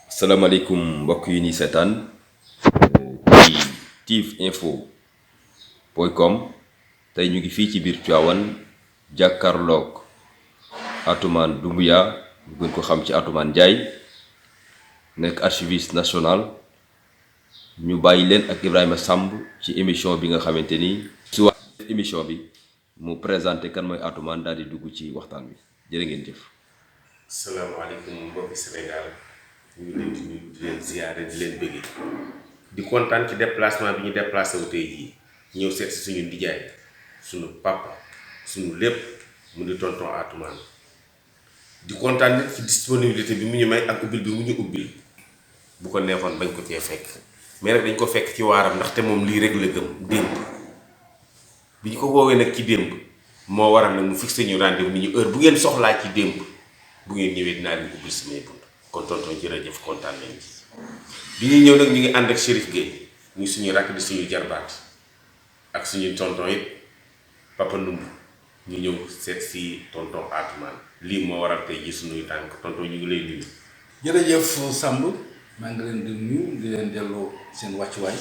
salaamaaleykum mbokk yi ni seetaan ci tivinfo.com tey ñu ngi fii ci biir Tivaouane jàkkaarloog Atoumane Doumbouya ñu gën ko xam ci Atoumane Ndiaye nekk archiviste national ñu bàyyi leen ak Ibrahima Samb ci émission bi nga xamante ni su wax émission bi mu présenté kan mooy Atoumane daal di dugg ci waxtaan bi jërë ngeen jëf. salaamaaleykum mbokki Sénégal ñu ngi leen di nuyu di leen ziyaare di leen bëgge di kontaan ci déplacement bi ñu déplacé wu tey jii ñëw seet si suñu ndijaay suñu papa suñu lépp mu di tonton Atoumane di kontaan nit ci disponibilité bi mu ñu may ak ubbil bi mu ñu ubbil bu ko neexoon bañ ko cee fekk mais nag dañ ko fekk ci waaram ndaxte moom lii rek la gëm démb bi ñu ko woowee nag ci démb moo waral nag mu fixé ñu rendez-vous ni ñu heure bu ngeen soxlaa ci démb bu ngeen ñëwee dinaa leen ubbil samay bunt kon tonton jërëjëf kontaan nañ ci bi ñuy ñëw nag ñu ngi ànd ak Chérif Gueye ñu suñu rakk di suñu jarbaat ak suñu tonton it Papa Ndumb ñu ñëw seet si tonton Atoumane lii moo waral tey ji suñuy tànk tonton ñu ngi lay nuyu. jërëjëf Samb maa ngi leen di nuyu di leen delloo seen wàccuwaay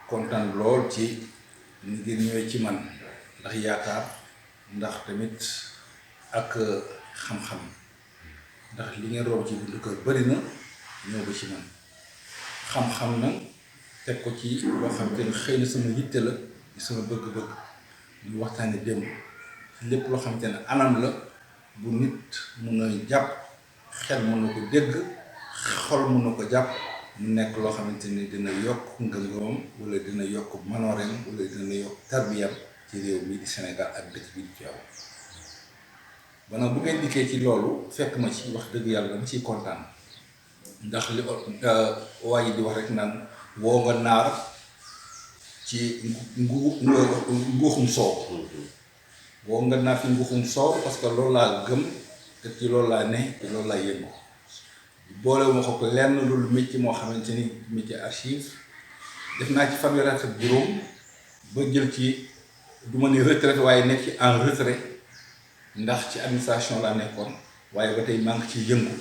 kontaan lool ci ni ngeen ñëwee ci man ndax yaakaar ndax tamit ak xam-xam ndax li ngeen rob ci buntu kër bëri na ñëw ba ci man xam-xam nag teg ko ci loo xam te ne xëy na sama yitte la sama bëgg-bëgg ñu waxtaane démb lépp loo xam te ne anam la bu nit mun a jàpp xel mun na ko dégg xol mun na ko jàpp mu nekk loo xamante ni dina yokk ngëm-ngëmam wala dina yokk manooreem wala dina yokk tarbiyam ci réew mi di Sénégal ak dëkk bi di Tivaouane ba nag bu ngeen dikkee ci loolu fekk ma ci wax dëgg yàlla dama ciy kontaan ndax li waa ji di wax rek naan woo nga naar ci nguuxum soow woo nga naar ci nguuxum soow parce que loolu laa gëm te ci loolu laa ne te loolu laa yëngu boole ma ko lenn loolu métier moo xamante ni métier archive def naa ci fanweeri at ak juróom ba jël ci du ma ne retraite waaye nekk ci en retrait ndax ci administration laa nekkoon waaye ba tey maa ngi ciy yëngu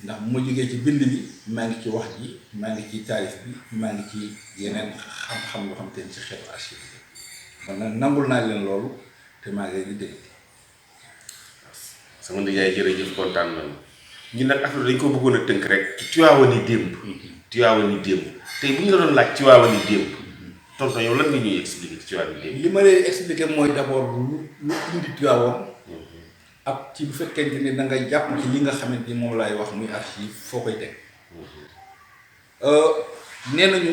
ndax bu ma jógee ci bind bi maa ngi ci wax ji maa ngi ci taarif bi maa ngi ci yeneen xam-xam yoo xamante ni ci xeetu archive bi kon nag nangul naa leen loolu te maa ngi leen di dégg. sama ndijaay jërëjëf kontaan nañu ñun nag affaire dañ ko bëggoon a tënk rek Tivaouane démb. Tivaouane démb tey bu ñu la doon laaj Tivaouane démb tonton yow lan nga ñuy expliquer ci Tivaouane démb. li ma lay expliquer mooy d'abord lu indi Tivaouane ak ci bu fekkente ni da nga jàpp ci li nga xamante ni moom laay wax muy archive foo koy teg nee nañu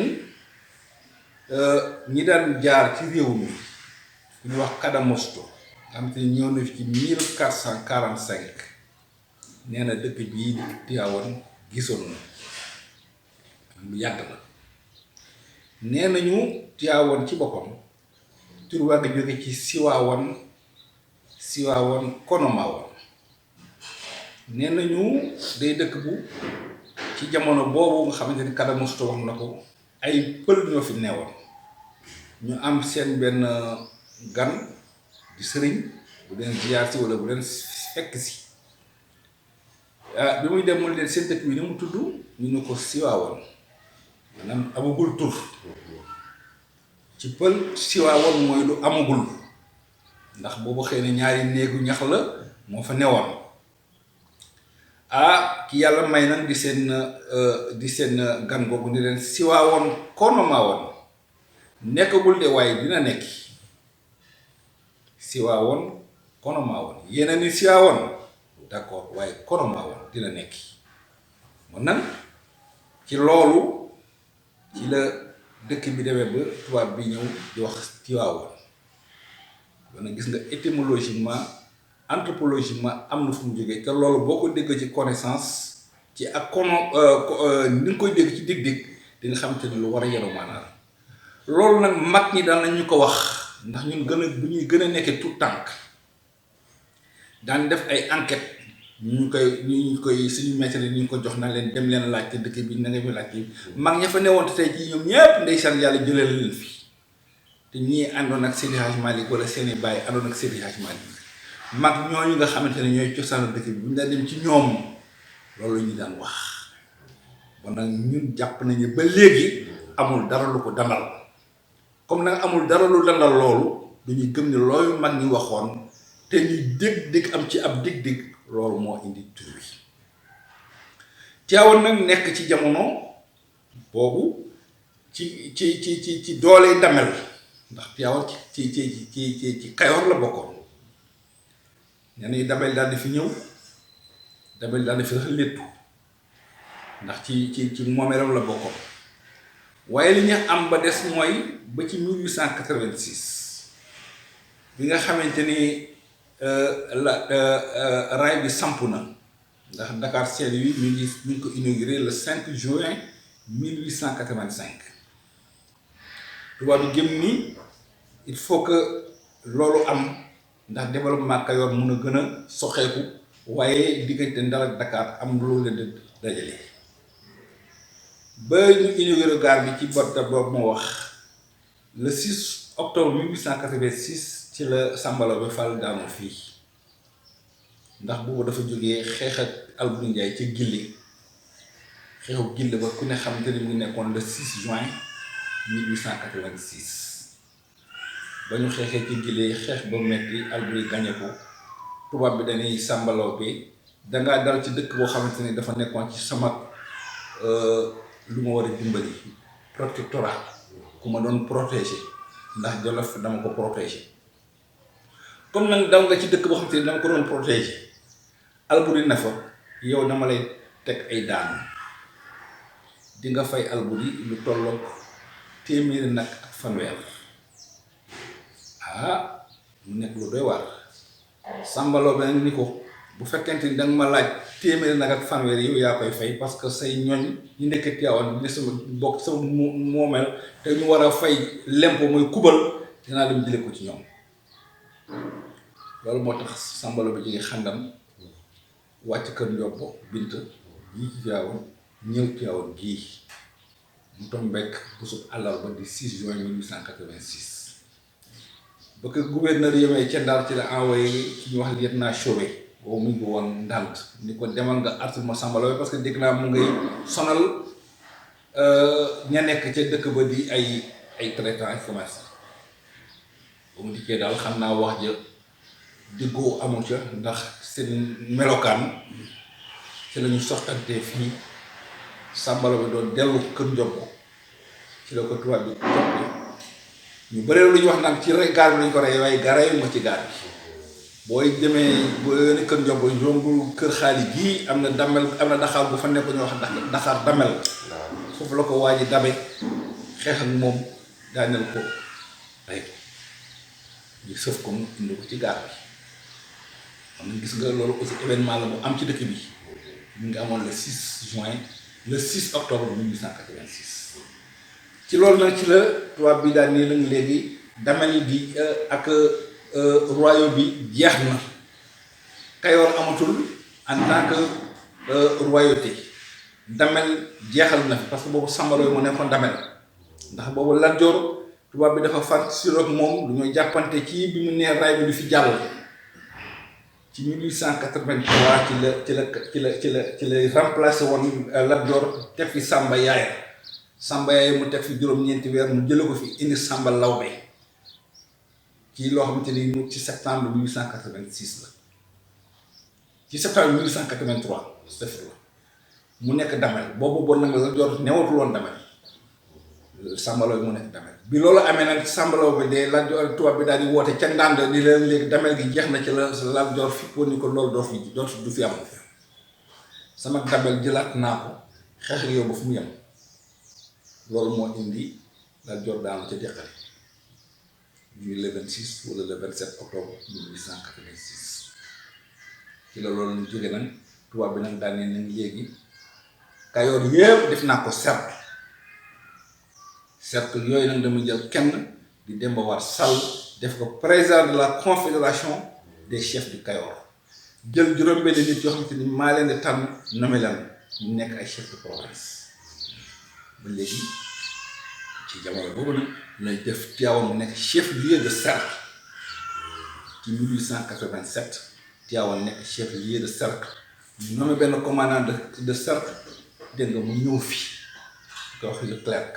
ñi daan jaar ci réew mi ku ñu wax Cadamosto nga xamante ni ñëw na fi ci 1445 nee na dëkk bii di Tivaouane gisoon na lu yàgg la nee nañu Tivaouane ci boppam tur waa nga jóge ci Siwaawan Konomaawan nee nañu day dëkk bu ci jamono boobu nga xamante ni Cadamosto wax na ko ay pël ñoo fi neewoon ñu am seen benn gan di sëriñ bu leen ziyaar si wala bu leen fekk si bi muy dem mu leen seen dëkk bi ni mu tudd ñu ne ko Siwaawan maanaam amagul tur ci pël Siwaawan mooy lu amagul ndax boobu xëy na ñaari néegu ñax la moo fa newoon ki yàlla may nag di seen gan googu ni leen Siwaawan Konomaawan nekkagul de waaye dina nekki Siwaawan Konomaawan yéena ni Siwaawan d'accord waaye Konomaawan dina nekki mun nag ci loolu ci la dëkk bi demee ba tubaab bi ñëw di wax Tivaouane wana gis nga étymologiquement anthropologiquement am na fu mu jógee te loolu boo ko dégg ci connaissance ci ak kono ni nga koy dégg ci dig-dig di nga xamante ni lu war a yaru maanaam loolu nag mag ñi daan nañu ko wax ndax ñun bu ñuy gën a nekkee tout tànk daan def ay enquête ñu koy suñu maître yi ñu ko jox na leen dem leen laaj te dëkk bi na nga fi laaj yi mag ña fa newoon tey jii ñoom ñëpp ndeysaan yàlla jëlee leen fi te ñii àndoon ak Seydi Hadji Malick wala seeni baay àndoon ak Seydi Hadji Malick mag ñooñu nga xamante ne ñooy cosaanu dëkk bi bu ñu daan dem ci ñoom loolu ñu daan wax bon nag ñun jàpp nañu ba léegi amul dara lu ko dandal comme nag amul dara lu dandal loolu dañuy gëm ne loolu mag ñi waxoon te ñuy dégg am ci ab dig-dig loolu moo indi tur wi Tiwaawan nag nekk ci jamono boobu ci doole Damel ndax Tiwaawan ci Kayoor la bokkoon nee nañu Damel daal di fi ñëw Damel daal di fi léttu ndax ci moomeelam la bokkoon waaye li ñu am ba des mooy ba ci 1886 bi nga xamante ni raay bi samp na ndax Dakar Saint-Louis ñu ngi ko inauguré le 5 juin 1885 tubaab bi gëm ni il faut que loolu am ndax développement Kayoor mun a gën a soxeeku waaye diggante Ndar ak Dakar am loolu leen di dajale ba ñu inauguré gare bi ci bot boobu moo wax le 6 octobre 1886 ci la Samba Laobé Fall daanoo fii ndax boobu dafa jógee xeex ak Alboury Ndiaye ca Gille xeexu Gille ba ku ne xamante ni mu ngi nekkoon le 6 juin 1886 ba ñu xeexee ci Gille xeex ba metti Alboury gagné ko tubaab bi dañuy Samba Laobé dangaa dal ci dëkk boo xamante ni dafa nekkoon ci sama lu ma war a dimbali protectorat ku ma doon protéger ndax Jolof dama ko protéger comme nag daw nga ci dëkk boo xamante ni dama ko doon protéger Alboury na fa yow dama lay teg ay daan di nga fay Alboury lu tolloog téeméeri nag ak fanweer mu nekk lu doy waar Samba Laobé nag ni ko bu fekkente ni danga ma laaj téeméeri nag ak fanweer yow yaa koy fay parce que say ñoñ ñu nekk Tiwaawan ne sama bokk sama moomeel te ñu war a fay lempo mooy kubal dinaa dem jële ko ci ñoom loolu moo tax Samba Laobé jóge Xandam wàcc kër Ndiobbo Bint yii ci Tiwaawan ñëw Tiwaawan gii mu tombeek bésub àllarba di 6 juin 1886 ba ko gouverneur yemee ca Ndar ci la envoyé ci ñu wax lieutenant Chauvet boobu mu ngi ko woon ndànd ni ko demal nga artu ma Samba Laobé parce que dégg naa mu ngay sonal ña nekk ca dëkk ba di ay traitants ay commerçants ba mu dikkee daal xam naa wax ja déggoo amul ca ndax seen melokaan ci la ñu soxtantee fii Samba Laobé doon dellu kër Ndiobbo ci la ko tubaab bi toppee ñu bëree lu ñu wax nag ci gaar bi lañu ko rey waaye gareyu ma ci gaar bi booy demee boo ne kër Ndiobbo romb kër xaali gii am na damel am na daxaar bu fa nekk ñu wax daxaar damel foofu la ko waa ji dabe xeex ak moom daaneel ko rey ko ñu sëf ko mu indi ko ci gaar bi xam nga gis nga loolu aussi événement la bu am ci dëkk bi ñu ngi amoon le 6 juin le 6 octobre 1886 ci loolu nag ci la tubaab bi daal nii lañu léegi damel bi ak royaume bi jeex na Kayoor amatul en tant que royauté Damel jeexal na fi parce que boobu Samba Laobé moo nekkoon Damel ndax boobu Lat Joor tubaab bi dafa far sur ak moom lu ñoo jàppante ci bi mu nee raay bi du fi jàll ci 1883 ci la remplacé woon Lat Joor teg fi Samba Yaaya mu teg fi juróom-ñeenti weer mu jële ko fi indi Samba Laobé ci loo xamante ni ci septembre 1886 la ci septembre 1883 c'est mu nekk Damel boobu bon nag la Joor newatul woon Damel Samba Laobé mu nekk Damel bi loolu amee nag Samba Laobé de Lat Joor tubaab bi daal di woote ca Ndande di leen léegi Damel gi jeex na ci la Lat Joor fi ko ni ko loolu du fi am sama Damel jëlaat naa ko xeex ak yow ba fu mu yem loolu moo indi Lat Joor daanu ca Deqale ñu le 26 wala le 27 octobre 1886 ci la loolu ñu jóge nag tubaab bi nag daal ne nañ léegi Kayoor yëpp def naa ko cercle yooyu nag dama jël kenn di Demba War Sall def ko président de la confédération des chefs du Kayoor jël juróom-benn nit yoo xamante ni maa leen di tànn nommé leen ñu nekk ay chef de province ba léegi ci jamono boobu nag lay def Tivaouane mu nekk chef-lieu de cercle ci 1887 Tivaouane nekk chef-lieu de cercle ñu nommé benn commandant de cercle dégg nga mu ñëw fi ko wax le clerc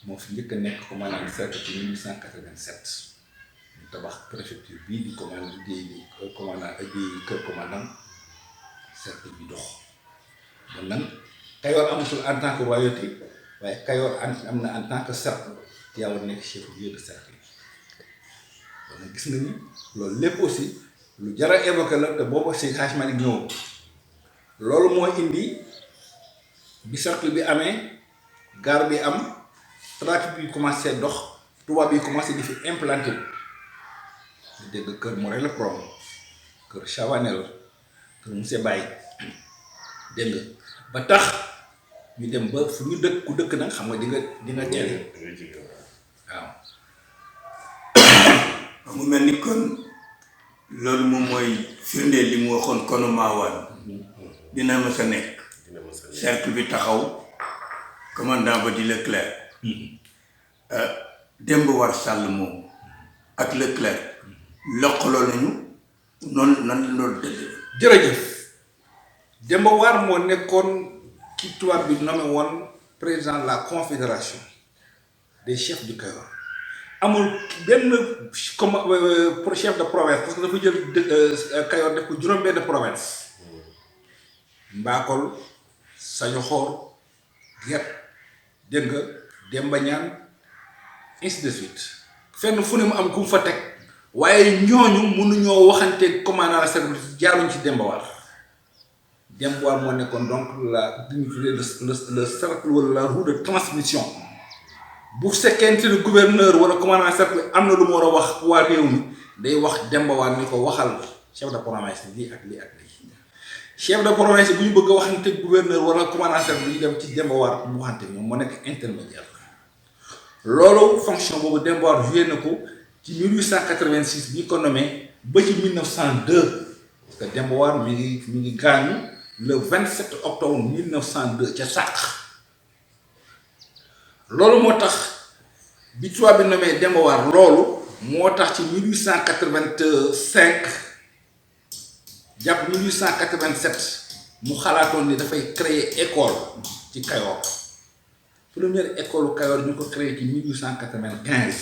moo fi njëkk a nekk commandant de cercle ci 1887 ñu tabax préfecture bii di commandant di kër commandant cercle bi dox bon nag Kayoor amatul en tant que royauté waaye Kayoor am na en tant que cercle Tivaouane nekk chef-lieu de cercle bi bon nag gis nga ni loolu lépp aussi lu jar a évoqué la te boobu si Hadj Malick ñëw loolu moo indi bi cercle bi amee gare bi am trafic bi commencé dox tubaab bi commencé di fi implanté wu dégg kër Morel Prom kër Chavanel kër Monsieur Baye dégg nga ba tax ñu dem ba fu ñu dëkk ku dëkk nag xam nga di nga teel waaw. mu mel ni kon loolu moom mooy firndeel li mu waxoon konu maawaan dina mës a nekk cercle bi taxaw commandant ba di Leclerc Demba War Sall moom ak Leclerc lokkaloo nañu noonu nan la loolu dëgg. jërëjëf Demba War moo nekkoon ki tubaab bi nommé woon président de la confédération des chefs du Kayoor amul benn comme pour chef de province parce que dafa jël Kayoor def ko juróom-benn province Mbakol Sañoxoor Guet dégg nga Demba Ñaan ainsi de suite fenn fu ne mu am ku mu fa teg waaye ñooñu mënuñoo waxante commandant la cercle jaaruñ ci Demba War. Demba War moo nekkoon donc la li ñu tuddee le cercle wala la roue de transmission bu fekkente ni gouverneur wala commandant cercle am na lu mu war a wax waa réew mi day wax Demba War ni ko waxal chef de province lii ak lii ak lii chef de province bu ñu bëgg a waxante gouverneur wala commandant cercle yi dem ci Demba War mu waxante ñoom moo nekk intermédiaire loolu fonction boobu Demba War joué na ko ci 1886 bi ko nommé ba ci 1902 parce que Demba War mi ngi gaañu le 27 octobre 1902 ca Sàq loolu moo tax bi tubaab bi nommé Demba War loolu moo tax ci 1885 jàpp 1887 mu xalaatoon ni dafay créer école ci Kayoor première école Kayoor ñu ko créé ci 1895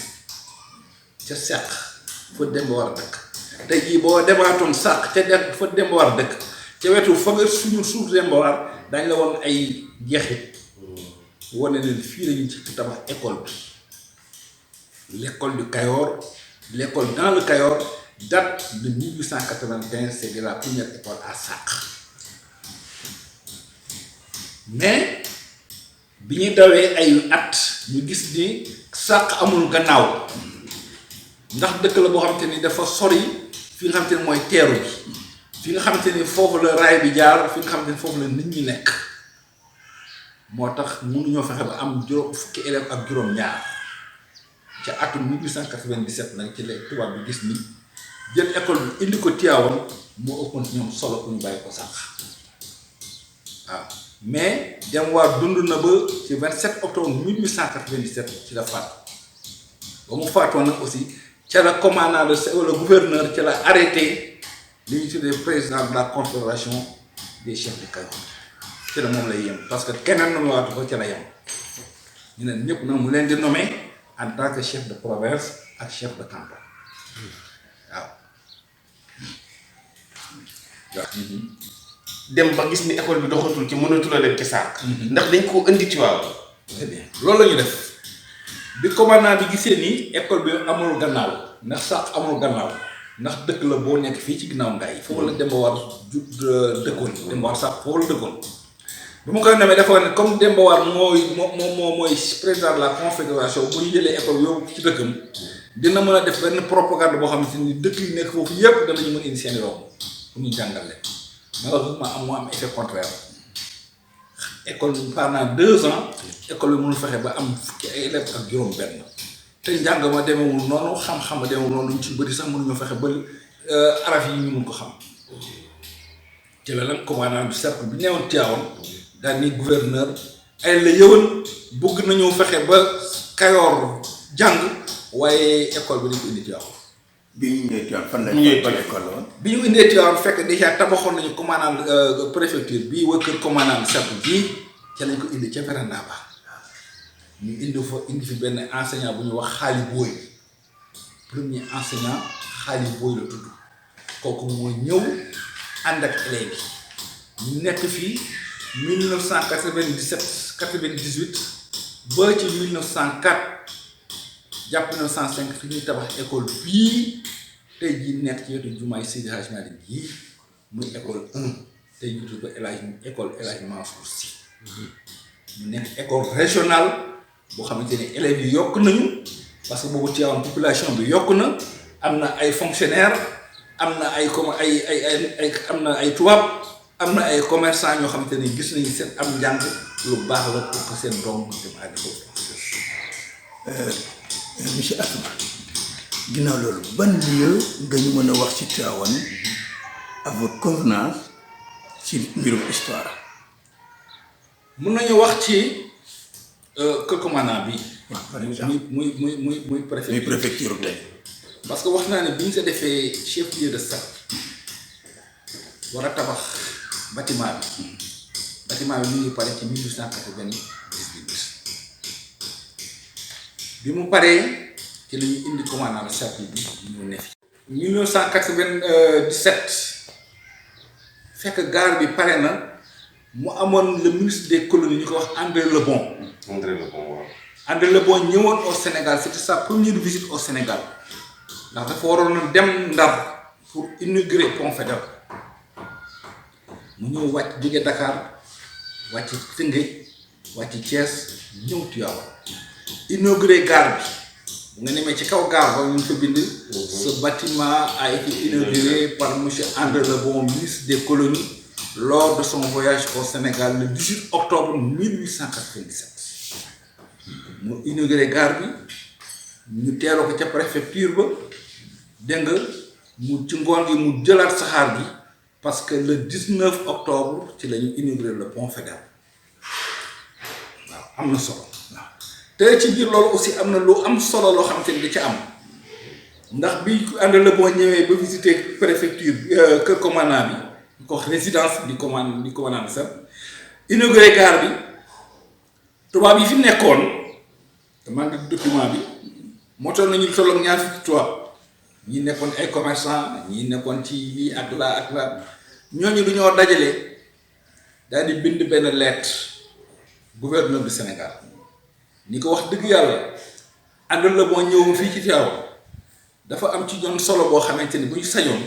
ca Sàq fa Demba War dëkk tey jii boo demaatoon Sàq ca def fa Demba War dëkk ca wetu fa nga suñu suuf Demba War dañ la woon ay jeexit wane ne fii lañu ci tabax école bi l'école du Kayoor l'école dans le Kayoor date de 1895 c'est de la première école à Sàq mais bi ñu dawee ay at ñu gis ni Sàq amul gannaaw ndax dëkk la boo xamante ni dafa sori fi nga xamante ni mooy teeru bi fi nga xamante ni foofu la raay bi jaar fi nga xamante ni foofu la nit ñi nekk moo tax mënuñoo fexe ba am fukki élèves ak juróom-ñaar ca atum 1897 nag ci la tubaab bi gis ni jël école bi indi ko Tivaouane moo ëppoon ci ñoom solo ku ñu bàyyi ko Sàq waaw mais Demba War dund na ba ci 27 octobre 1897 ci la faat ba mu faatoon nag aussi ca la commandant wala gouverneur ca la arrêté li ñu tuddee président de la confédération des chefs du Kayoor ci la moom lay yem parce que keneen nommé waatu ko ca la yem ñu ne ñëpp nag mu leen di nommé en tant que chef de province ak chef de canton waaw. dem ba gis ni école bi doxatul ci mënatul a dem ci Sàq. ndax dañ koo indi Tivaouane. très bien loolu la ñu def bi commandant bi gisee ni école bi amul gannaaw ndax Sàq amul gannaaw ndax dëkk la boo nekk fii ci ginnaaw ngaay foofu la Demba War dëkkoon Demba War Sàq foofu la dëkkoon bi mu koy namee dafa ne comme Demba War mooy président de la confédération bu ñu jëlee école yóbbu ci dëkkam dina mën a def benn propagande boo xamante ni dëkk yi nekk foofu yépp danañu mën indi seen yoon pour ñu jàngal leen malheureusement moo am effet contraire école bi pendant 2 ans école bi mënul fexe ba am fukki ay élèves ak juróom-benn te njàng ma demewul noonu xam-xam ma demewul noonu ñu ci bëri sax mënuñoo fexe ba araf yi ñu mun ko xam ci la nag commandant du cercle bi newoon Tivaouane daal ni gouverneur ay la yëwan bëgg nañoo fexe ba Kayoor jàng waaye école bi dañ ko indi Tivaouane. bi ñu ñëwee Tivaouane fan la école la woon. bi ñu indee Tivaouane fekk déjà tabaxoon nañu commandant préfecture bii waa kër commandant cercle bii ca lañ ko indi ca véranda ba ñu indi fi benn enseignant bu ñu wax Xaali Booy premier enseignant Xaali Booy la tudd kooku mooy ñëw ànd ak élèves yi ñu nekk fii 1997 98 ba ci 1904 jàpp 1905 fi ñuy tabax école bii tey jii nekk ci wetu jumaay Seydi Hadji Malick jii muy école 1 tey jii tudd école El Hadji Mansour Sy mu nekk école régionale boo xamante ne élèves yi yokk nañu parce que boobu Tivaouane population bi yokk na am na ay fonctionnaires am na ay comme ay am na ay tubaab am na ay commerçants ñoo xamante ne gis nañu seen am njàng lu baax la pour que seen doom dem àgg foofu. monsieur Atoumane ginnaaw loolu ban lieu nga ñu mën a wax ci Tivaouane à votre convenance ci mbirum histoire. mun nañu wax ci kër commandant bi. waaw par exemple muy préfecture. muy préfecture tey. parce que wax naa ne bi ñu ko defee chef lieu de cercle war a tabax bâtiment bi mu ngi pare ci 1898 bi mu paree ci la ñu indi commandant de cercle bi ñu ne fi. 1997 fekk gare bi pare na mu amoon le ministre des colonies ñu ko wax André Lebon. waaw. André Lebon ñëwoon au Sénégal c'était sa première visite au Sénégal. ndax dafa waroon a dem Ndar pour inaugurer pont Faidherbe mu ñëw wàcc jóge Dakar wàcc Tëngéej wàcc Thiès ñëw Tivaouane inauguré gare bi bu nga demee ci kaw gare ba ñu fa bind ce bâtiment a été inauguré par monsieur André Lebon ministre des colonies lors de son voyage au Sénégal le 18 octobre 1897 mu inauguré gare bi ñu teeloo ko ca préfecture ba dégg nga mu ci ngoon gi mu jëlaat saxaar gi parce que le 19 octobre ci la ñu inauguré le pont Faidherbe waaw am na solo waaw te ci biir loolu aussi am na lu am solo loo xamante ni da ca am ndax bi André Lebon ñëwee ba visiter préfecture kër commandant bi ñu ko wax résidence du commandant bi sax inauguré gare bi tubaab yi fi nekkoon te man document bi moo toll nañu tolloog ñaar fukki tubaab ñi nekkoon ay commerçant ñi nekkoon ci lii ak la ñooñu du ñoo dajale daal di bind benn lettre gouverneur du Sénégal ni ko wax dëgg yàlla André Lebon ñëw fii ci Tivaouane dafa am ci ñoom solo boo xamante ni bu ñu sañoon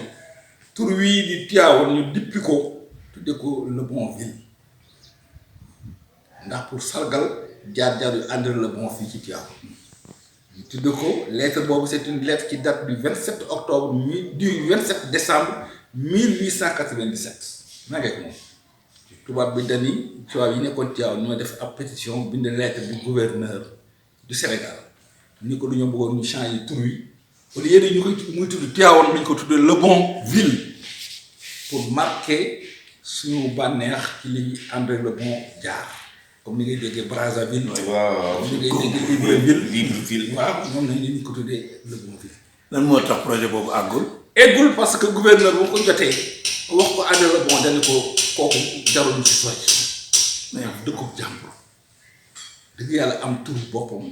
tur wii di Tivaouane ñu dippi ko tudde ko Lebonville ndax pour sargal jaar-jaar yu André Lebon fii ci Tivaouane ñu tudd ko lettre boobu c'est une lettre qui date du 27 octobre du 27 décembre 1897 maa ngi ak moom tubaab bi dañuy tubaab yi nekkoon Tivaouane ñoo def ab pétition bind lettre du gouverneur du Sénégal ni ko dañoo bëggoon ñu changer tur wi au lieu de ñu koy muy tudd Tivaouane dañu ko tuddee Lebonville pour marquer suñu bànneex ci li André Lebon jaar comme ni ngay déggee Brazzaville. waaw comme ni ngay déggee Libreville. waaw ñoom nañ ñu ko tuddee Lebonville. lan moo tax projet boobu àggul. eggul parce que gouverneur bu ko jotee wax ko André Lebon dañu ko kooku jarul ñu ci sooy mais dëkkub jàmbur dëgg yàlla am tur boppam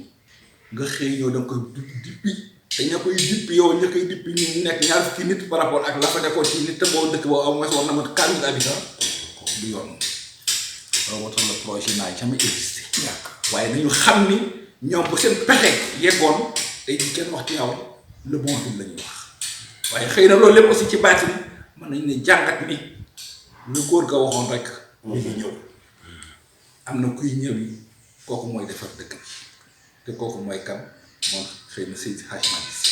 nga xëy ñëw da nga koy dippi te ña koy dippi yow ña koy dippi ñu nekk ñaar fukki nit par rapport ak la fa nekkoon ci nit te boo dëkk boobu au moins war na mat 4000 habitants du yoon loolu moo tax le projet naa jamais existé waaye nañu xam ni ñoom bu seen pexe yeggoon tey jii kenn wax ci yow Lebonville la ñuy wax waaye xëy na loolu lépp aussi ci baatin mën nañu ne jàngat ni lu góor ga waxoon rek ñu ngi ñëw am na kuy ñëw yi kooku mooy defar dëkk bi te kooku mooy kan moom xëy na Seydi Hadji Malick Sy